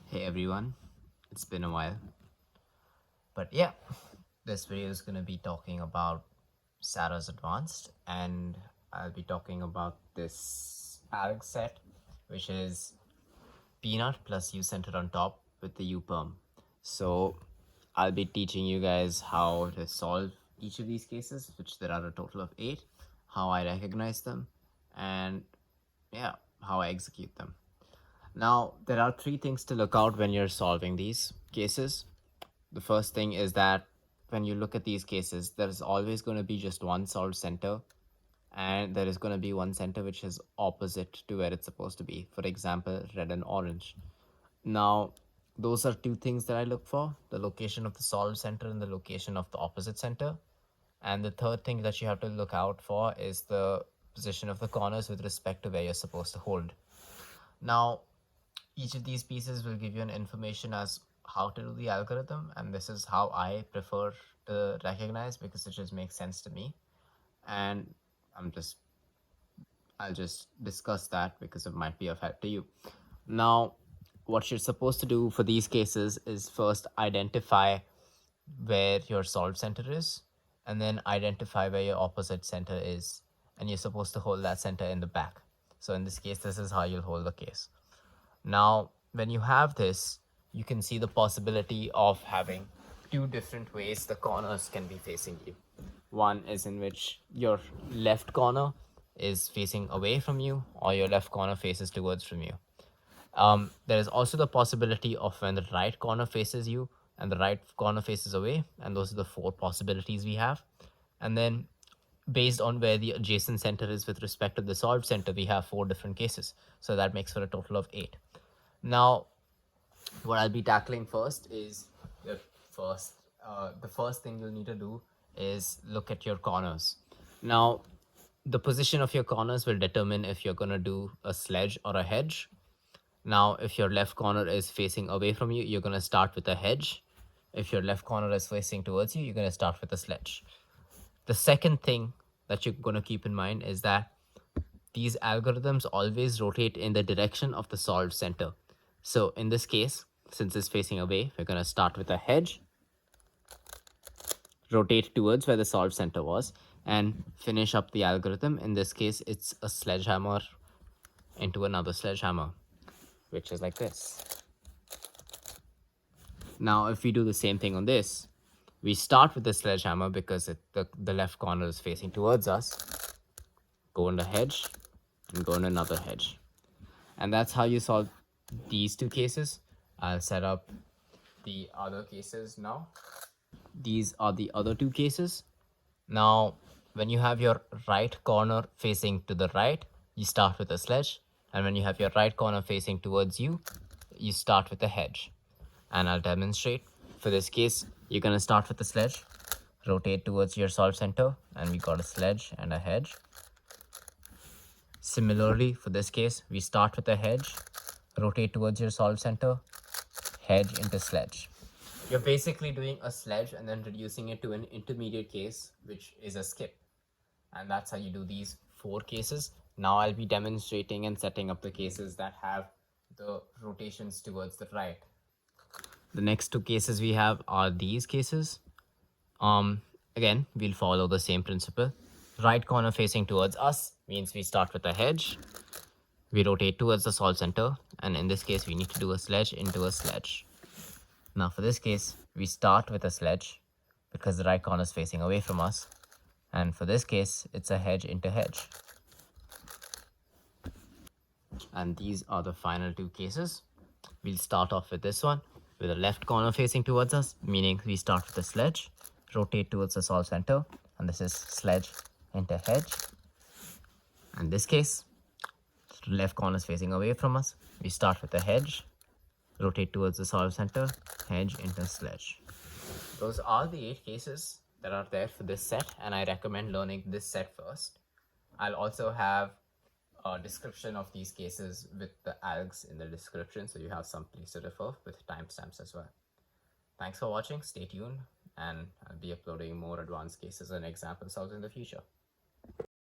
Hey everyone, it's been a while. But yeah, this video is going to be talking about Sarah's Advanced, and I'll be talking about this ALG set, which is peanut plus U centered on top with the U perm. So I'll be teaching you guys how to solve each of these cases, which there are a total of 8, how I recognize them, and yeah, how I execute them. Now, there are 3 things to look out when you're solving these cases. The first thing is that when you look at these cases, there's always going to be just one solved center, and there is going to be one center which is opposite to where it's supposed to be. For example, red and orange. Now, those are 2 things that I look for: the location of the solved center and the location of the opposite center. And the third thing that you have to look out for is the position of the corners with respect to where you're supposed to hold. Now, each of these pieces will give you an information as how to do the algorithm, and this is how I prefer to recognize because it just makes sense to me. And I'll just discuss that because it might be of help to you. Now, what you're supposed to do for these cases is first identify where your solved center is, and then identify where your opposite center is, and you're supposed to hold that center in the back. So in this case, this is how you'll hold the case. Now, when you have this, you can see the possibility of having 2 different ways the corners can be facing you. One is in which your left corner is facing away from you, or your left corner faces towards from you. There is also the possibility of when the right corner faces you and the right corner faces away, and those are the 4 possibilities we have. And then based on where the adjacent center is with respect to the solved center, we have 4 different cases. So that makes for a total of 8. Now, what I'll be tackling first is the first thing you'll need to do is look at your corners. Now, the position of your corners will determine if you're going to do a sledge or a hedge. Now, if your left corner is facing away from you, you're going to start with a hedge. If your left corner is facing towards you, you're going to start with a sledge. The second thing that you're going to keep in mind is that these algorithms always rotate in the direction of the solved center. So in this case, since it's facing away, we're going to start with a hedge, rotate towards where the solved center was, and finish up the algorithm. In this case, it's a sledgehammer into another sledgehammer, which is like this. Now, if we do the same thing on this, we start with the sledgehammer because the left corner is facing towards us, go in the hedge, and go in another hedge. And that's how you solve these 2 cases. I'll set up the other cases now. These are the other 2 cases. Now, when you have your right corner facing to the right, you start with a sledge. And when you have your right corner facing towards you, you start with a hedge. And I'll demonstrate. For this case, you're going to start with the sledge, rotate towards your solved center, and we got a sledge and a hedge. Similarly, for this case, we start with a hedge, rotate towards your solved center, hedge into sledge. You're basically doing a sledge and then reducing it to an intermediate case, which is a skip. And that's how you do these 4 cases. Now I'll be demonstrating and setting up the cases that have the rotations towards the right. The next 2 cases we have are these cases. Again, we'll follow the same principle. Right corner facing towards us means we start with a hedge, we rotate towards the solved center, and in this case we need to do a sledge into a sledge. Now for this case, we start with a sledge because the right corner is facing away from us, and for this case it's a hedge into hedge. And these are the final 2 cases. We'll start off with this one with the left corner facing towards us, meaning we start with a sledge, rotate towards the solved center, and this is sledge into hedge. And this case, the left corner is facing away from us, we start with a hedge, rotate towards the solved center, hedge into sledge. Those are the 8 cases that are there for this set, and I recommend learning this set first. I'll also have a description of these cases with the algs in the description, so you have some place to refer with timestamps as well. Thanks for watching, stay tuned, and I'll be uploading more advanced cases and example solves in the future.